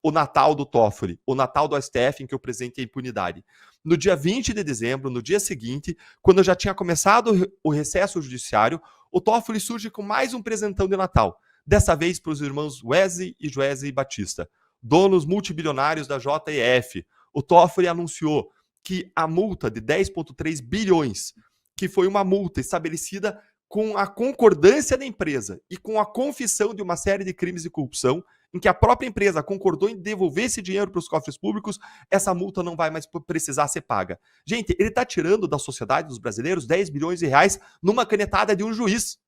o Natal do Toffoli, o Natal do STF em que eu apresentei a impunidade. No dia 20 de dezembro, no dia seguinte, quando eu já tinha começado o recesso judiciário, o Toffoli surge com mais um presentão de Natal. Dessa vez para os irmãos Wesley e Joesley Batista, donos multibilionários da JEF. O Toffoli anunciou que a multa de 10,3 bilhões, que foi uma multa estabelecida com a concordância da empresa e com a confissão de uma série de crimes de corrupção, em que a própria empresa concordou em devolver esse dinheiro para os cofres públicos, essa multa não vai mais precisar ser paga. Gente, ele está tirando da sociedade dos brasileiros 10 bilhões de reais numa canetada de um juiz.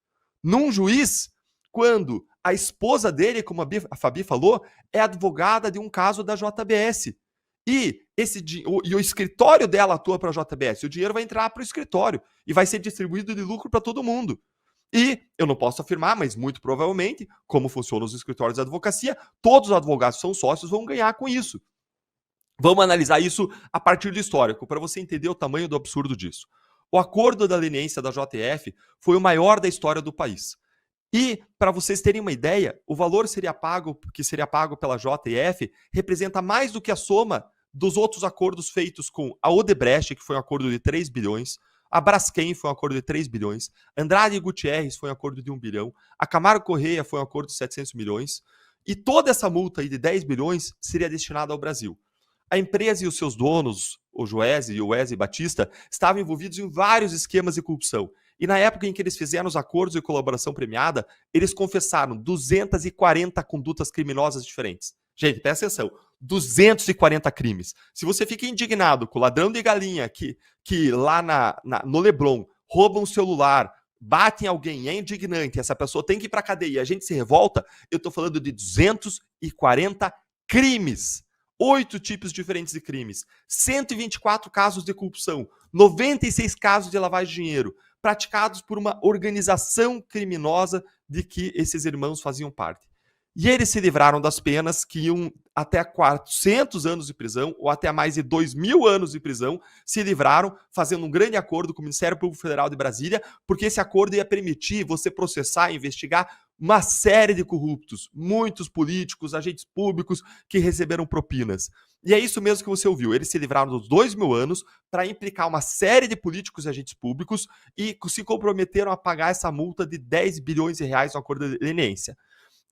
Num juiz, quando a esposa dele, como a Fabi falou, é advogada de um caso da JBS. E o escritório dela atua para a JBS. O dinheiro vai entrar para o escritório e vai ser distribuído de lucro para todo mundo. E eu não posso afirmar, mas muito provavelmente, como funcionam os escritórios de advocacia, todos os advogados que são sócios vão ganhar com isso. Vamos analisar isso a partir do histórico, para você entender o tamanho do absurdo disso. O acordo da leniência da JF foi o maior da história do país. E, para vocês terem uma ideia, o valor que seria pago pela JF representa mais do que a soma dos outros acordos feitos com a Odebrecht, que foi um acordo de 3 bilhões, a Braskem foi um acordo de 3 bilhões, Andrade e Gutierrez foi um acordo de 1 bilhão, a Camargo Correia foi um acordo de 700 milhões, e toda essa multa aí de 10 bilhões seria destinada ao Brasil. A empresa e os seus donos, o Joesley e o Wesley Batista, estavam envolvidos em vários esquemas de corrupção. E na época em que eles fizeram os acordos de colaboração premiada, eles confessaram 240 condutas criminosas diferentes. Gente, presta atenção, 240 crimes. Se você fica indignado com o ladrão de galinha que lá no Leblon rouba um celular, bate em alguém, é indignante, essa pessoa tem que ir para a cadeia e a gente se revolta, eu estou falando de 240 crimes. 8 tipos diferentes de crimes, 124 casos de corrupção, 96 casos de lavagem de dinheiro, praticados por uma organização criminosa de que esses irmãos faziam parte. E eles se livraram das penas que iam até 400 anos de prisão ou até mais de 2.000 anos de prisão, se livraram fazendo um grande acordo com o Ministério Público Federal de Brasília, porque esse acordo ia permitir você processar e investigar uma série de corruptos, muitos políticos, agentes públicos que receberam propinas. E é isso mesmo que você ouviu, eles se livraram dos 2.000 anos para implicar uma série de políticos e agentes públicos e se comprometeram a pagar essa multa de 10 bilhões de reais no acordo de leniência.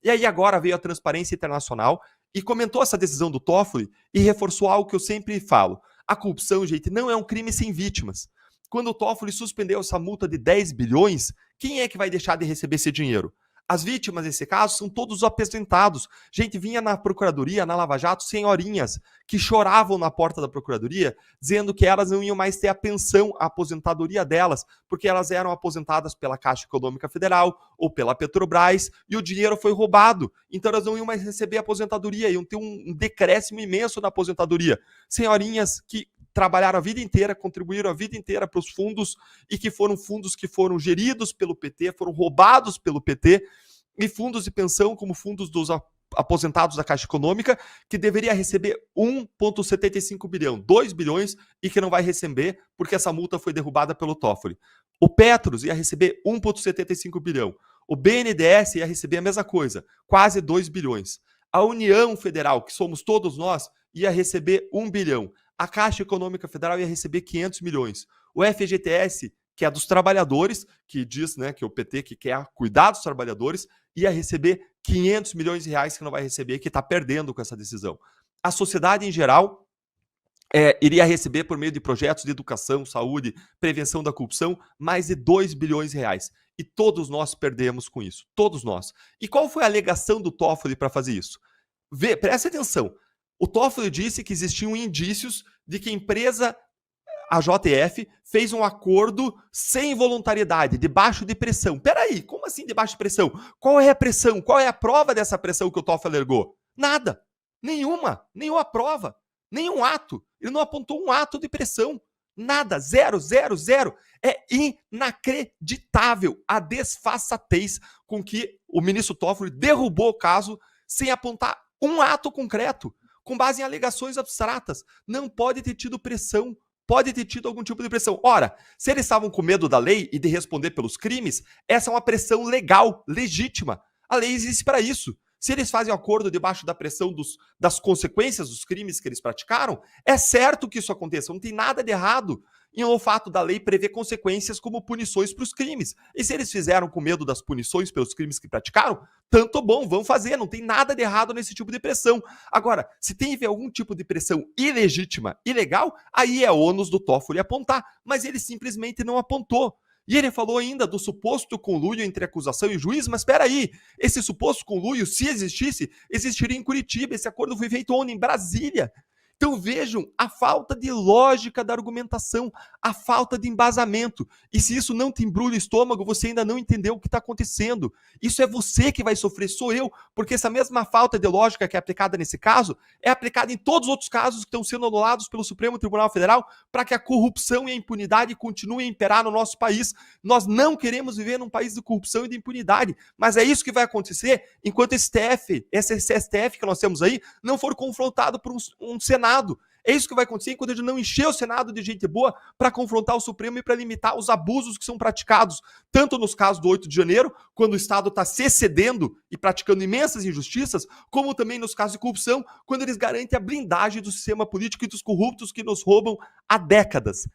E aí agora veio a Transparência Internacional e comentou essa decisão do Toffoli e reforçou algo que eu sempre falo. A corrupção, gente, não é um crime sem vítimas. Quando o Toffoli suspendeu essa multa de 10 bilhões, quem é que vai deixar de receber esse dinheiro? As vítimas, nesse caso, são todos os aposentados. Gente, vinha na Procuradoria, na Lava Jato, senhorinhas que choravam na porta da Procuradoria, dizendo que elas não iam mais ter a pensão, a aposentadoria delas, porque elas eram aposentadas pela Caixa Econômica Federal ou pela Petrobras, e o dinheiro foi roubado. Então elas não iam mais receber a aposentadoria, iam ter um decréscimo imenso na aposentadoria. Senhorinhas que trabalharam a vida inteira, contribuíram a vida inteira para os fundos e que foram fundos que foram geridos pelo PT, foram roubados pelo PT, e fundos de pensão como fundos dos aposentados da Caixa Econômica, que deveria receber 1,75 bilhão, 2 bilhões, e que não vai receber porque essa multa foi derrubada pelo Toffoli. O Petros ia receber 1,75 bilhão. O BNDES ia receber a mesma coisa, quase 2 bilhões. A União Federal, que somos todos nós, ia receber 1 bilhão. A Caixa Econômica Federal ia receber 500 milhões. O FGTS, que é dos trabalhadores, que diz, né, que o PT que quer cuidar dos trabalhadores, ia receber 500 milhões de reais que não vai receber, que está perdendo com essa decisão. A sociedade em geral iria receber, por meio de projetos de educação, saúde, prevenção da corrupção, mais de 2 bilhões de reais. E todos nós perdemos com isso. Todos nós. E qual foi a alegação do Toffoli para fazer isso? Presta atenção. O Toffoli disse que existiam indícios de que a empresa, a JF, fez um acordo sem voluntariedade, debaixo de pressão. Peraí, como assim debaixo de pressão? Qual é a pressão? Qual é a prova dessa pressão que o Toffoli alegou? Nada. Nenhuma prova. Nenhum ato. Ele não apontou um ato de pressão. Nada. Zero, zero, zero. É inacreditável a desfaçatez com que o ministro Toffoli derrubou o caso sem apontar um ato concreto, com base em alegações abstratas. Não pode ter tido pressão. Pode ter tido algum tipo de pressão. Ora, se eles estavam com medo da lei e de responder pelos crimes, essa é uma pressão legal, legítima. A lei existe para isso. se eles fazem acordo debaixo da pressão das consequências dos crimes que eles praticaram, é certo que isso aconteça. Não tem nada de errado em o fato da lei prever consequências como punições para os crimes. E se eles fizeram com medo das punições pelos crimes que praticaram, tanto bom, vão fazer, não tem nada de errado nesse tipo de pressão. Agora, se teve algum tipo de pressão ilegítima, ilegal, aí é ônus do Toffoli apontar, mas ele simplesmente não apontou. E ele falou ainda do suposto conluio entre acusação e juiz, mas espera aí, esse suposto conluio, se existisse, existiria em Curitiba, esse acordo foi feito onde? Em Brasília. Então vejam a falta de lógica da argumentação, a falta de embasamento. E se isso não te embrulha o estômago, você ainda não entendeu o que está acontecendo. Isso é você que vai sofrer, sou eu, porque essa mesma falta de lógica que é aplicada nesse caso, é aplicada em todos os outros casos que estão sendo anulados pelo Supremo Tribunal Federal para que a corrupção e a impunidade continuem a imperar no nosso país. Nós não queremos viver num país de corrupção e de impunidade, mas é isso que vai acontecer enquanto esse STF que nós temos aí não for confrontado por um Senado. É isso que vai acontecer enquanto a gente não encher o Senado de gente boa para confrontar o Supremo e para limitar os abusos que são praticados, tanto nos casos do 8 de janeiro, quando o Estado está se excedendo e praticando imensas injustiças, como também nos casos de corrupção, quando eles garantem a blindagem do sistema político e dos corruptos que nos roubam há décadas.